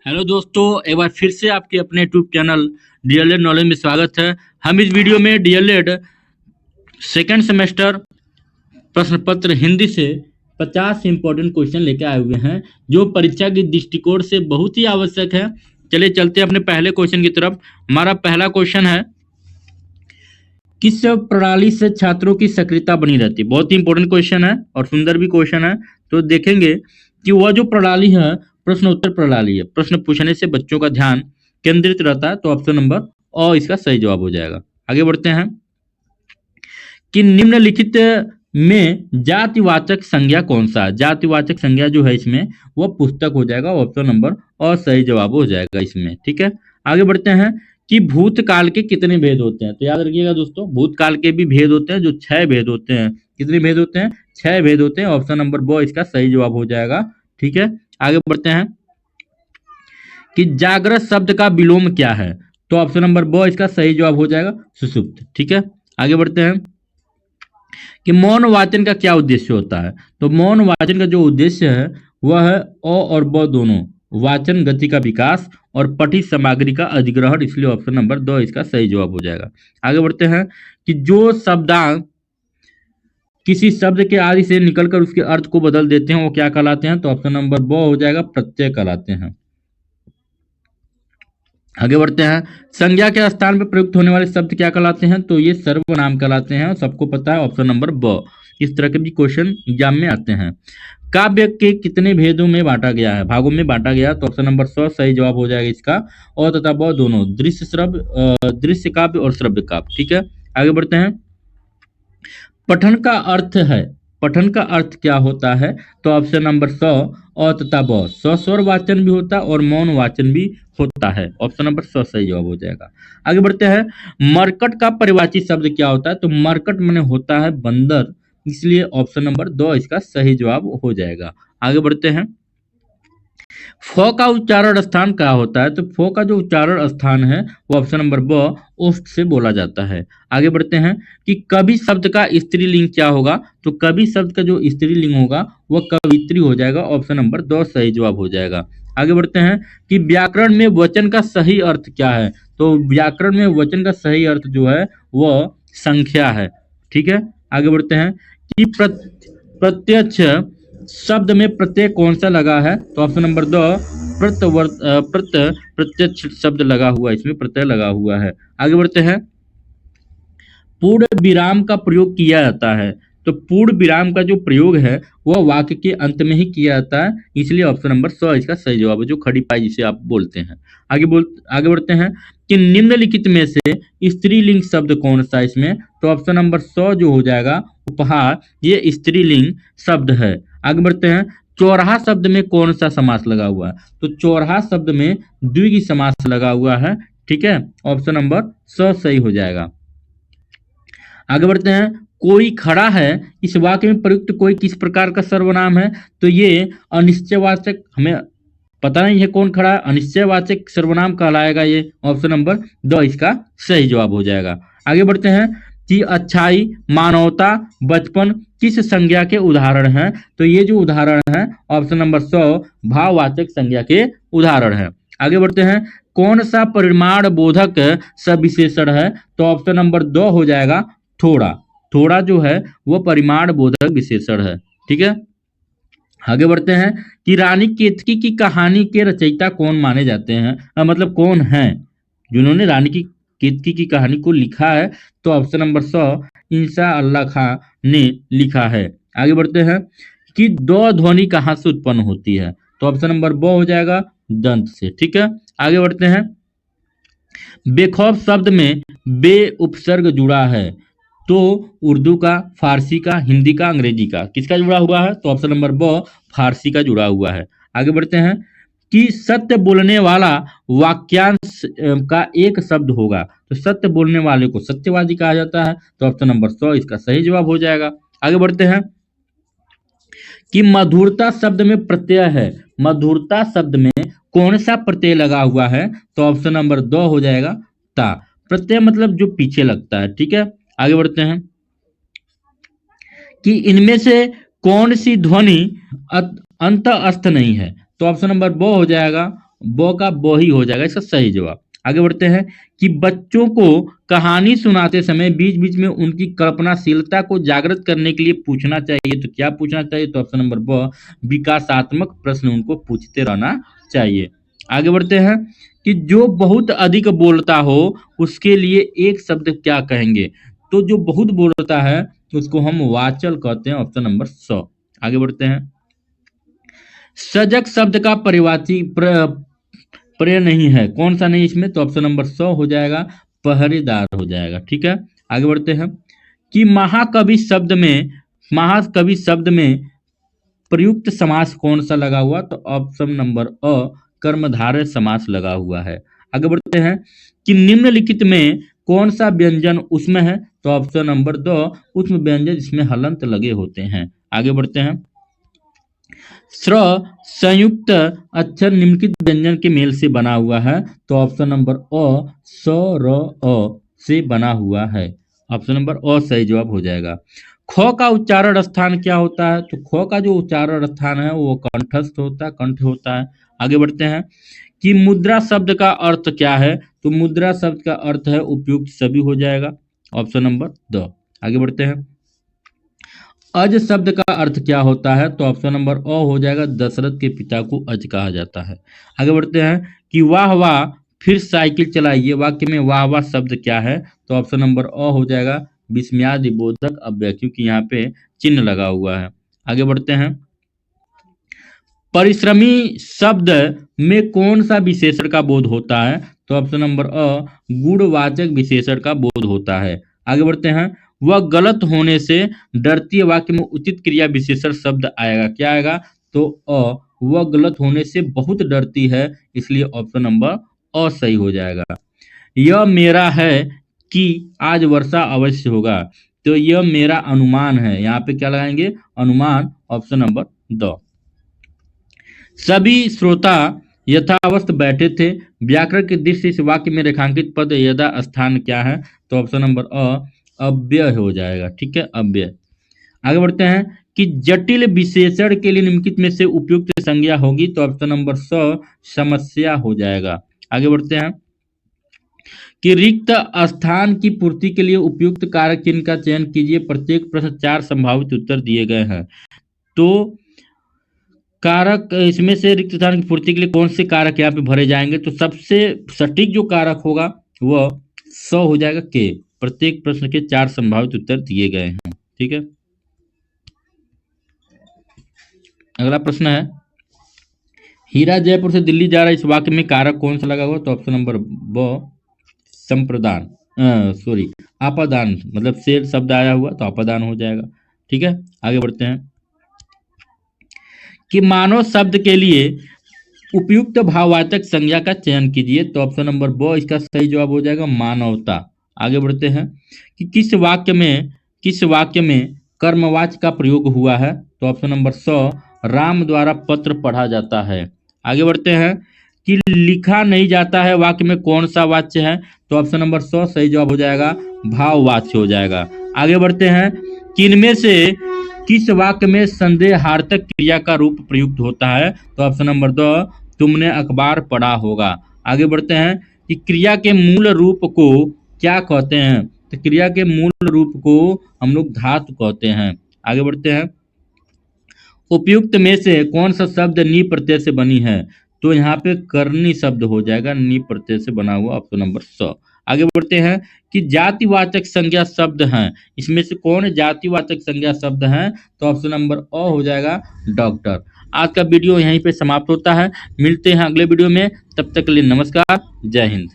Hello दोस्तों, एक बार फिर से आपके अपने यूट्यूब चैनल डीएलएड नॉलेज में स्वागत है। हम इस वीडियो में डीएलएड सेकेंड सेमेस्टर प्रश्न पत्र हिंदी से 50 इंपॉर्टेंट क्वेश्चन लेकर आए हुए हैं जो परीक्षा के दृष्टिकोण से बहुत ही आवश्यक है। चलिए चलते हैं अपने पहले क्वेश्चन की तरफ। हमारा पहला क्वेश्चन है, किस प्रणाली से छात्रों की सक्रियता बनी रहती है। बहुत ही इंपॉर्टेंट क्वेश्चन है और सुंदर भी क्वेश्चन है। तो देखेंगे कि वह जो प्रणाली है प्रश्न उत्तर प्रणाली है। प्रश्न पूछने से बच्चों का ध्यान केंद्रित रहता है। तो ऑप्शन नंबर और इसका सही जवाब हो जाएगा। आगे बढ़ते हैं कि निम्नलिखित में जातिवाचक संज्ञा कौन सा है। जातिवाचक संज्ञा जो है इसमें वह पुस्तक हो जाएगा। ऑप्शन नंबर और सही जवाब हो जाएगा इसमें। ठीक है, आगे बढ़ते हैं कि भूतकाल के कितने भेद होते हैं। तो याद रखिएगा दोस्तों, भूतकाल के भी भेद होते हैं, जो 6 भेद होते हैं। कितने भेद होते हैं? 6 भेद होते हैं। ऑप्शन नंबर ब इसका सही जवाब हो जाएगा। ठीक है, आगे बढ़ते हैं कि जागृत शब्द का विलोम क्या है। तो ऑप्शन नंबर ब इसका सही जवाब हो जाएगा, सुषुप्त। ठीक है, आगे बढ़ते हैं कि मौन वाचन का क्या उद्देश्य होता है। तो मौन वाचन का जो उद्देश्य है वह है अ और ब दोनों वाचन गति का विकास और पठित सामग्री का अधिग्रहण। इसलिए ऑप्शन नंबर 2 इसका सही जवाब हो जाएगा। आगे बढ़ते हैं कि जो शब्दांक किसी शब्द के आदि से निकलकर उसके अर्थ को बदल देते हैं वो क्या कहलाते हैं। तो ऑप्शन नंबर ब हो जाएगा, प्रत्यय कहलाते हैं। आगे बढ़ते हैं, संज्ञा के स्थान पर प्रयुक्त होने वाले शब्द क्या कहलाते हैं। तो ये सर्वनाम कहलाते हैं। सबको पता है, ऑप्शन नंबर ब। इस तरह के भी क्वेश्चन एग्जाम में आते हैं। काव्य के कितने भेदों में बांटा गया है, भागों में बांटा गया है। तो ऑप्शन नंबर 100 सही जवाब हो जाएगा इसका। और तथा ब दोनों, दृश्य श्रव्य दृश्य काव्य और श्रव्य काव्य। ठीक है, आगे बढ़ते हैं। पठन का अर्थ है, पठन का अर्थ क्या होता है। तो ऑप्शन नंबर 100 और तथा ब, सस्वर वाचन भी होता है और मौन वाचन भी होता है। ऑप्शन नंबर 100 सही जवाब हो जाएगा। आगे बढ़ते हैं, मरकट का परिवाची शब्द क्या होता है। तो मरकट माने होता है बंदर। इसलिए ऑप्शन नंबर 2 इसका सही जवाब हो जाएगा। आगे बढ़ते हैं, फ का उच्चारण स्थान क्या होता है। तो फ का जो उच्चारण स्थान है वो ऑप्शन नंबर ब, ओष्ठ से बोला जाता है। आगे बढ़ते हैं कि कवि शब्द का स्त्रीलिंग क्या होगा। तो कवि शब्द का जो स्त्रीलिंग होगा वह कवित्री हो जाएगा। ऑप्शन नंबर 2 सही जवाब हो जाएगा। आगे बढ़ते हैं कि व्याकरण में वचन का सही अर्थ क्या है। तो व्याकरण में वचन का सही अर्थ जो है वह संख्या है। ठीक है, आगे बढ़ते हैं कि प्रत्यक्ष शब्द में प्रत्यय कौन सा लगा है। तो ऑप्शन नंबर 2 प्रत्यक्ष शब्द लगा हुआ है, इसमें प्रत्यय लगा हुआ है। आगे बढ़ते हैं, पूर्ण विराम का प्रयोग किया जाता है। तो पूर्ण विराम का जो प्रयोग है वह वाक्य के अंत में ही किया जाता है। इसलिए ऑप्शन नंबर 100 इसका सही जवाब है, जो खड़ी पाई जिसे आप बोलते हैं। आगे बढ़ते हैं कि निम्नलिखित में से स्त्रीलिंग शब्द कौन सा है इसमें। तो ऑप्शन नंबर 100 जो हो जाएगा, उपहार, ये स्त्रीलिंग शब्द है। आगे बढ़ते हैं, चौराहा शब्द में कौन सा समास लगा हुआ है। तो चौराहा शब्द में द्विगु समास लगा हुआ है। ठीक है, ऑप्शन नंबर 100 सही हो जाएगा। आगे बढ़ते हैं, कोई खड़ा है, इस वाक्य में प्रयुक्त कोई किस प्रकार का सर्वनाम है। तो ये अनिश्चयवाचक, हमें पता नहीं है कौन खड़ा है, अनिश्चयवाचक सर्वनाम कहलाएगा ये। ऑप्शन नंबर 2 इसका सही जवाब हो जाएगा। आगे बढ़ते हैं कि अच्छाई, मानवता, बचपन किस संज्ञा के उदाहरण हैं। तो ये जो उदाहरण है ऑप्शन नंबर 100 भाववाचक संज्ञा के उदाहरण है। आगे बढ़ते हैं, कौन सा परिमाण बोधक सविशेषण है। तो ऑप्शन नंबर 2 हो जाएगा, थोड़ा। थोड़ा जो है वो परिमाण बोधक विशेषण है। ठीक है, आगे बढ़ते हैं कि रानी केतकी की कहानी के रचयिता कौन माने जाते हैं, मतलब कौन हैं जिन्होंने रानी की केतकी की कहानी को लिखा है। तो ऑप्शन नंबर 100 इंसा अल्लाह खां ने लिखा है। आगे बढ़ते हैं कि दो ध्वनि कहाँ से उत्पन्न होती है। तो ऑप्शन नंबर ब हो जाएगा, दंत से। ठीक है, आगे बढ़ते हैं, बेखौफ शब्द में बे उपसर्ग जुड़ा है। तो उर्दू का, फारसी का, हिंदी का, अंग्रेजी का, किसका जुड़ा हुआ है। तो ऑप्शन नंबर ब फारसी का जुड़ा हुआ है। आगे बढ़ते हैं कि सत्य बोलने वाला वाक्यांश का एक शब्द होगा। तो सत्य बोलने वाले को सत्यवादी कहा जाता है। तो ऑप्शन नंबर 100 इसका सही जवाब हो जाएगा। आगे बढ़ते हैं कि मधुरता शब्द में प्रत्यय है। मधुरता शब्द में कौन सा प्रत्यय लगा हुआ है। तो ऑप्शन नंबर 2 हो जाएगा, ता। प्रत्यय मतलब जो पीछे लगता है। ठीक है, आगे बढ़ते हैं कि इनमें से कौन सी ध्वनि अंत अस्त नहीं है। तो ऑप्शन नंबर ब हो जाएगा, ब का ब ही हो जाएगा इसका सही जवाब। आगे बढ़ते हैं कि बच्चों को कहानी सुनाते समय बीच बीच में उनकी कल्पनाशीलता को जागृत करने के लिए पूछना चाहिए, तो क्या पूछना चाहिए? तो ऑप्शन नंबर ब, विकासात्मक प्रश्न उनको पूछते रहना चाहिए। आगे बढ़ते हैं कि जो बहुत अधिक बोलता हो उसके लिए एक शब्द क्या कहेंगे? तो जो बहुत बोलता है उसको हम वाचल कहते हैं, ऑप्शन नंबर स। आगे बढ़ते हैं, सजग शब्द का परिवाची प्रय नहीं है, कौन सा नहीं इसमें? तो ऑप्शन नंबर 100 हो जाएगा, पहरेदार हो जाएगा। ठीक है, आगे बढ़ते हैं कि महाकवि शब्द में प्रयुक्त समास कौन सा लगा हुआ? तो ऑप्शन नंबर अ, कर्मधारय समास लगा हुआ है। आगे बढ़ते हैं कि निम्नलिखित में कौन सा व्यंजन उसमें है? तो ऑप्शन नंबर 2, उसमें व्यंजन जिसमें हलंत लगे होते हैं। आगे बढ़ते हैं, स्र संयुक्त अक्षर निम्नलिखित व्यंजन के मेल से बना हुआ है, तो ऑप्शन नंबर अ, स र अ से बना हुआ है। ऑप्शन नंबर अ सही जवाब हो जाएगा। ख का उच्चारण स्थान क्या होता है? तो ख का जो उच्चारण स्थान है वो कंठस्थ होता है, कंठ होता है। आगे बढ़ते हैं कि मुद्रा शब्द का अर्थ क्या है? तो मुद्रा शब्द का अर्थ है उपयुक्त सभी हो जाएगा, ऑप्शन नंबर द। आगे बढ़ते हैं, अज शब्द का अर्थ क्या होता है? तो ऑप्शन नंबर अ हो जाएगा, दशरथ के पिता को अज कहा जाता है। आगे बढ़ते हैं कि वाह वाह फिर साइकिल चलाइए, वाक्य में वाह वाह शब्द क्या है? तो ऑप्शन नंबर अ हो जाएगा, विस्मयादिबोधक अव्यय, क्योंकि यहाँ पे चिन्ह लगा हुआ है। आगे बढ़ते हैं, परिश्रमी शब्द में कौन सा विशेषण का बोध होता है? तो ऑप्शन नंबर अ, गुणवाचक विशेषण का बोध होता है। आगे बढ़ते हैं, वह गलत होने से डरती है, वाक्य में उचित क्रिया विशेषण शब्द आएगा, क्या आएगा? तो अ, वह गलत होने से बहुत डरती है, इसलिए ऑप्शन नंबर अ सही हो जाएगा। यह मेरा है कि आज वर्षा अवश्य होगा, तो यह मेरा अनुमान है, यहाँ पे क्या लगाएंगे? अनुमान, ऑप्शन नंबर द। सभी श्रोता यथावस्थ बैठे थे, व्याकरण की दृष्टि से वाक्य में रेखांकित पद यदा स्थान क्या है? तो ऑप्शन नंबर अ, अव्यय हो जाएगा। ठीक है, अव्यय। आगे बढ़ते हैं कि जटिल विशेषण के लिए निम्नलिखित में से उपयुक्त संज्ञा होगी, तो ऑप्शन नंबर 100 समस्या हो जाएगा। आगे बढ़ते हैं कि रिक्त स्थान की पूर्ति के लिए उपयुक्त कारक चिन्ह का चयन कीजिए, प्रत्येक प्रश्न 4 संभावित उत्तर दिए गए हैं, तो कारक इसमें से रिक्त स्थान की पूर्ति के लिए कौन से कारक यहाँ पे भरे जाएंगे? तो सबसे सटीक जो कारक होगा वह 100 हो जाएगा के, प्रत्येक प्रश्न के 4 संभावित उत्तर दिए गए हैं। ठीक है, अगला प्रश्न है, हीरा जयपुर से दिल्ली जा रहा है, इस वाक्य में कारक कौन सा लगा हुआ? तो ऑप्शन नंबर ब, संप्रदान, सॉरी आपादान, मतलब से शब्द आया हुआ तो आपादान हो जाएगा। ठीक है, आगे बढ़ते हैं कि मानव शब्द के लिए उपयुक्त भाववाचक संज्ञा का चयन कीजिए, तो ऑप्शन नंबर ब इसका सही जवाब हो जाएगा, मानवता। आगे बढ़ते हैं कि किस वाक्य में कर्मवाच्य का प्रयोग हुआ है? तो ऑप्शन नंबर 100 राम द्वारा पत्र पढ़ा जाता है। आगे बढ़ते हैं कि लिखा नहीं जाता है, वाक्य में कौन सा वाच्य है? तो ऑप्शन नंबर 100 सही जवाब हो जाएगा, भाववाच्य हो जाएगा। आगे बढ़ते हैं कि इनमें से किस वाक्य में संदेहार्थक क्रिया का रूप प्रयुक्त होता है? तो ऑप्शन नंबर 2 तुमने अखबार पढ़ा होगा। आगे बढ़ते हैं कि क्रिया के मूल रूप को क्या कहते हैं? तो क्रिया के मूल रूप को हम लोग धातु कहते हैं। आगे बढ़ते हैं, उपयुक्त में से कौन सा शब्द नी प्रत्यय से बनी है? तो यहाँ पे करनी शब्द हो जाएगा, नी प्रत्यय से बना हुआ, ऑप्शन नंबर 100। आगे बढ़ते हैं कि जातिवाचक संज्ञा शब्द हैं, इसमें से कौन जातिवाचक संज्ञा शब्द हैं? तो ऑप्शन नंबर अ हो जाएगा, डॉक्टर। आज का वीडियो यहीं पे समाप्त होता है, मिलते हैं अगले वीडियो में, तब तक के लिए नमस्कार, जय हिंद।